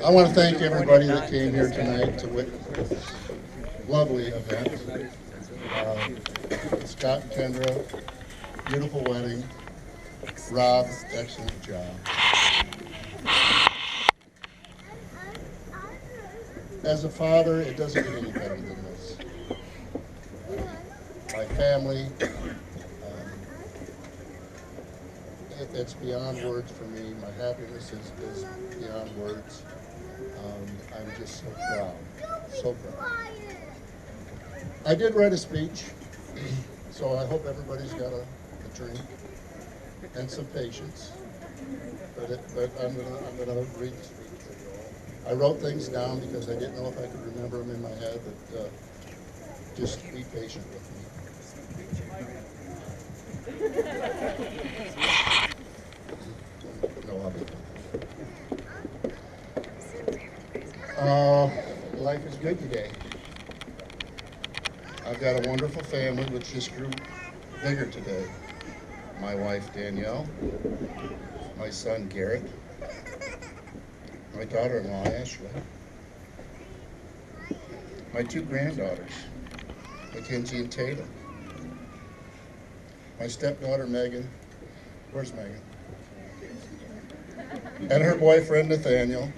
I want to thank everybody that came here tonight to witness this lovely event. Scott and Kendra, beautiful wedding. Rob, excellent job. As a father, it doesn't get any better than this. My family, it's beyond words for me. My happiness is beyond words. I'm just so proud, so proud. I did write a speech, so I hope everybody's got a drink and some patience. But I'm gonna read the speech for you all. I wrote things down because I didn't know if I could remember them in my head, but just be patient with me. No, life is good today. I've got a wonderful family which just grew bigger today. My wife Danielle, my son Garrett, my daughter-in-law Ashley, my two granddaughters, Mackenzie and Tatum, my stepdaughter Megan, where's Megan? And her boyfriend Nathaniel.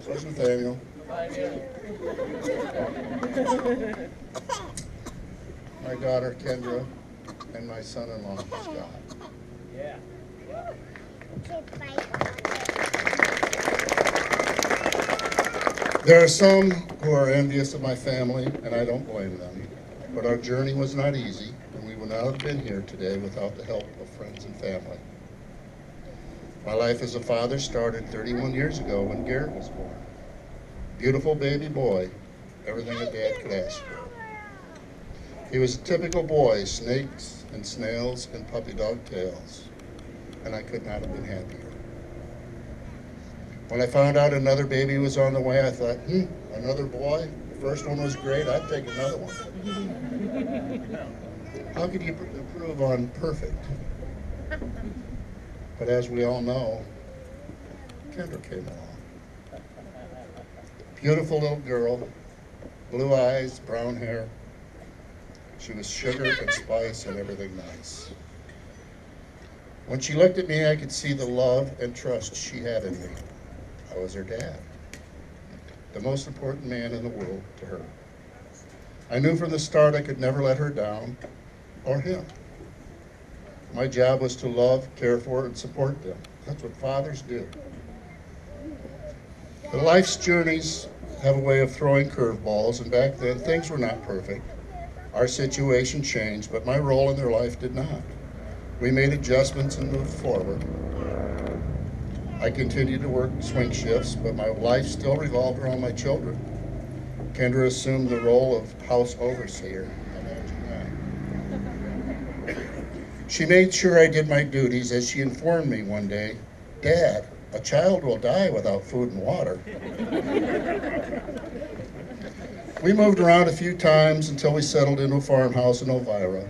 Where's Nathaniel? My daughter Kendra and my son-in-law Scott. Yeah. There are some who are envious of my family, and I don't blame them. But our journey was not easy, and we would not have been here today without the help of friends and family. My life as a father started 31 years ago when Garrett was born. Beautiful baby boy, everything a dad could ask for. He was a typical boy, snakes and snails and puppy dog tails, and I could not have been happier. When I found out another baby was on the way, I thought, another boy? The first one was great, I'd take another one. How could you improve on perfect? But as we all know, Kendra came along. Beautiful little girl, blue eyes, brown hair. She was sugar and spice and everything nice. When she looked at me, I could see the love and trust she had in me. I was her dad, the most important man in the world to her. I knew from the start I could never let her down, or him. My job was to love, care for, and support them. That's what fathers do. But life's journeys have a way of throwing curveballs, and back then things were not perfect. Our situation changed, but my role in their life did not. We made adjustments and moved forward. I continued to work swing shifts, but my life still revolved around my children. Kendra assumed the role of house overseer. Imagine that. She made sure I did my duties as she informed me one day, "Dad, a child will die without food and water." We moved around a few times until we settled into a farmhouse in Elvira.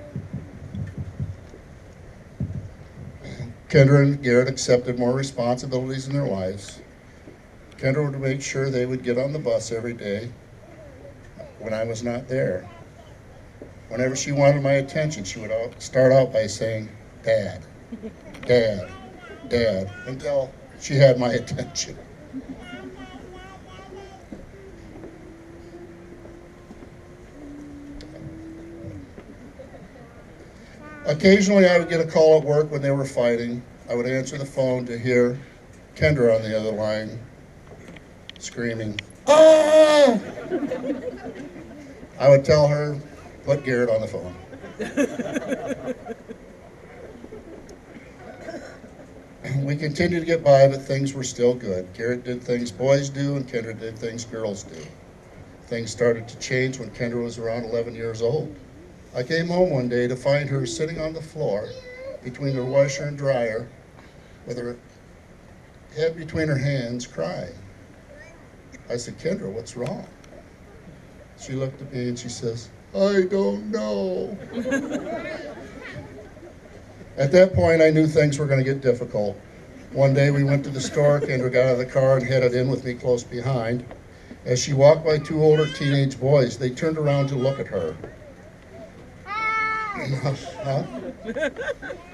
Kendra and Garrett accepted more responsibilities in their lives. Kendra would make sure they would get on the bus every day when I was not there. Whenever she wanted my attention, she would start out by saying, "Dad, Dad, Dad," until she had my attention. Occasionally I would get a call at work when they were fighting. I would answer the phone to hear Kendra on the other line screaming, "Ah!" I would tell her, "Put Garrett on the phone." We continued to get by, but things were still good. Garrett did things boys do, and Kendra did things girls do. Things started to change when Kendra was around 11 years old. I came home one day to find her sitting on the floor between her washer and dryer with her head between her hands crying. I said, "Kendra, what's wrong?" She looked at me and she says, "I don't know." At that point, I knew things were going to get difficult. One day we went to the store. Kendra got out of the car and headed in with me close behind. As she walked by two older teenage boys, they turned around to look at her. Huh?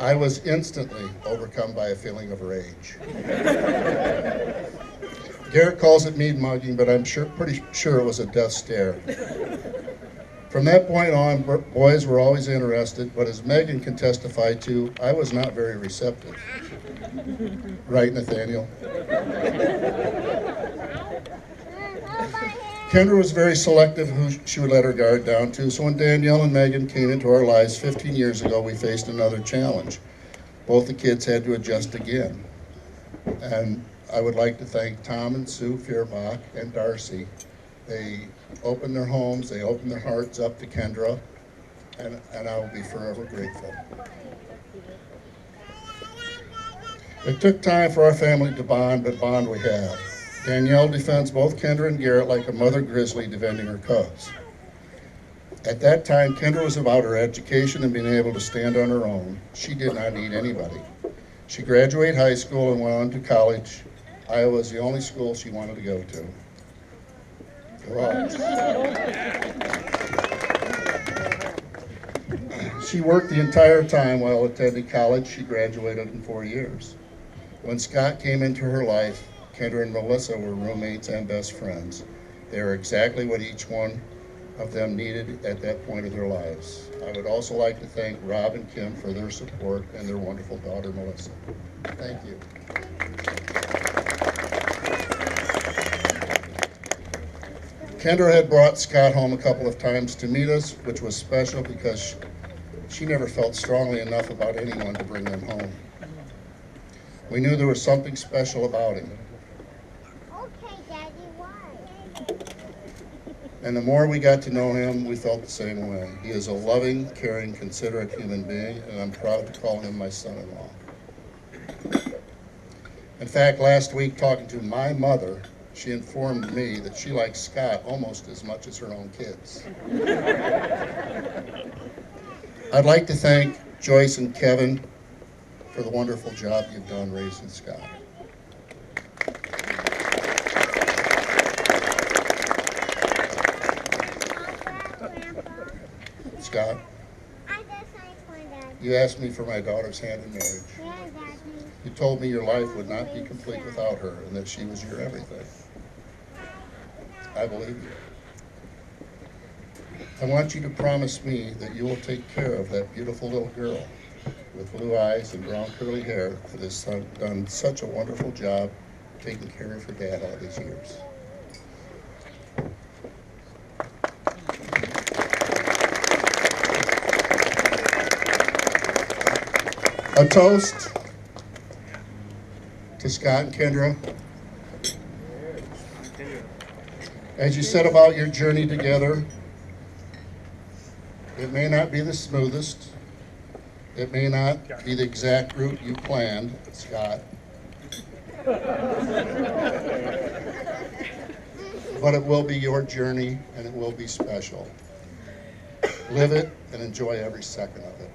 I was instantly overcome by a feeling of rage. Garrett calls it meat mugging, but I'm pretty sure it was a death stare. From that point on, boys were always interested, but as Megan can testify to, I was not very receptive. Right, Nathaniel? Kendra was very selective who she would let her guard down to, so when Danielle and Megan came into our lives 15 years ago, we faced another challenge. Both the kids had to adjust again. And I would like to thank Tom and Sue Feuerbach and Darcy. They opened their homes, they opened their hearts up to Kendra, and I will be forever grateful. It took time for our family to bond, but bond we have. Danielle defends both Kendra and Garrett like a mother grizzly defending her cubs. At that time, Kendra was about her education and being able to stand on her own. She did not need anybody. She graduated high school and went on to college. Iowa was the only school she wanted to go to. She worked the entire time while attending college. She graduated in 4 years. When Scott came into her life, Kendra and Melissa were roommates and best friends. They were exactly what each one of them needed at that point of their lives. I would also like to thank Rob and Kim for their support and their wonderful daughter, Melissa. Thank you. Kendra had brought Scott home a couple of times to meet us, which was special because she never felt strongly enough about anyone to bring them home. We knew there was something special about him. Okay, Daddy, why? And the more we got to know him, we felt the same way. He is a loving, caring, considerate human being, and I'm proud to call him my son-in-law. In fact, last week, talking to my mother, she informed me that she likes Scott almost as much as her own kids. I'd like to thank Joyce and Kevin for the wonderful job you've done raising Scott. Scott, you asked me for my daughter's hand in marriage. Yeah, Daddy. You told me your life would not be complete without her and that she was your everything. I believe you. I want you to promise me that you will take care of that beautiful little girl with blue eyes and brown curly hair that has done such a wonderful job taking care of her dad all these years. A toast to Scott and Kendra. As you set about your journey together, it may not be the smoothest. It may not be the exact route you planned, Scott. But it will be your journey and it will be special. Live it and enjoy every second of it.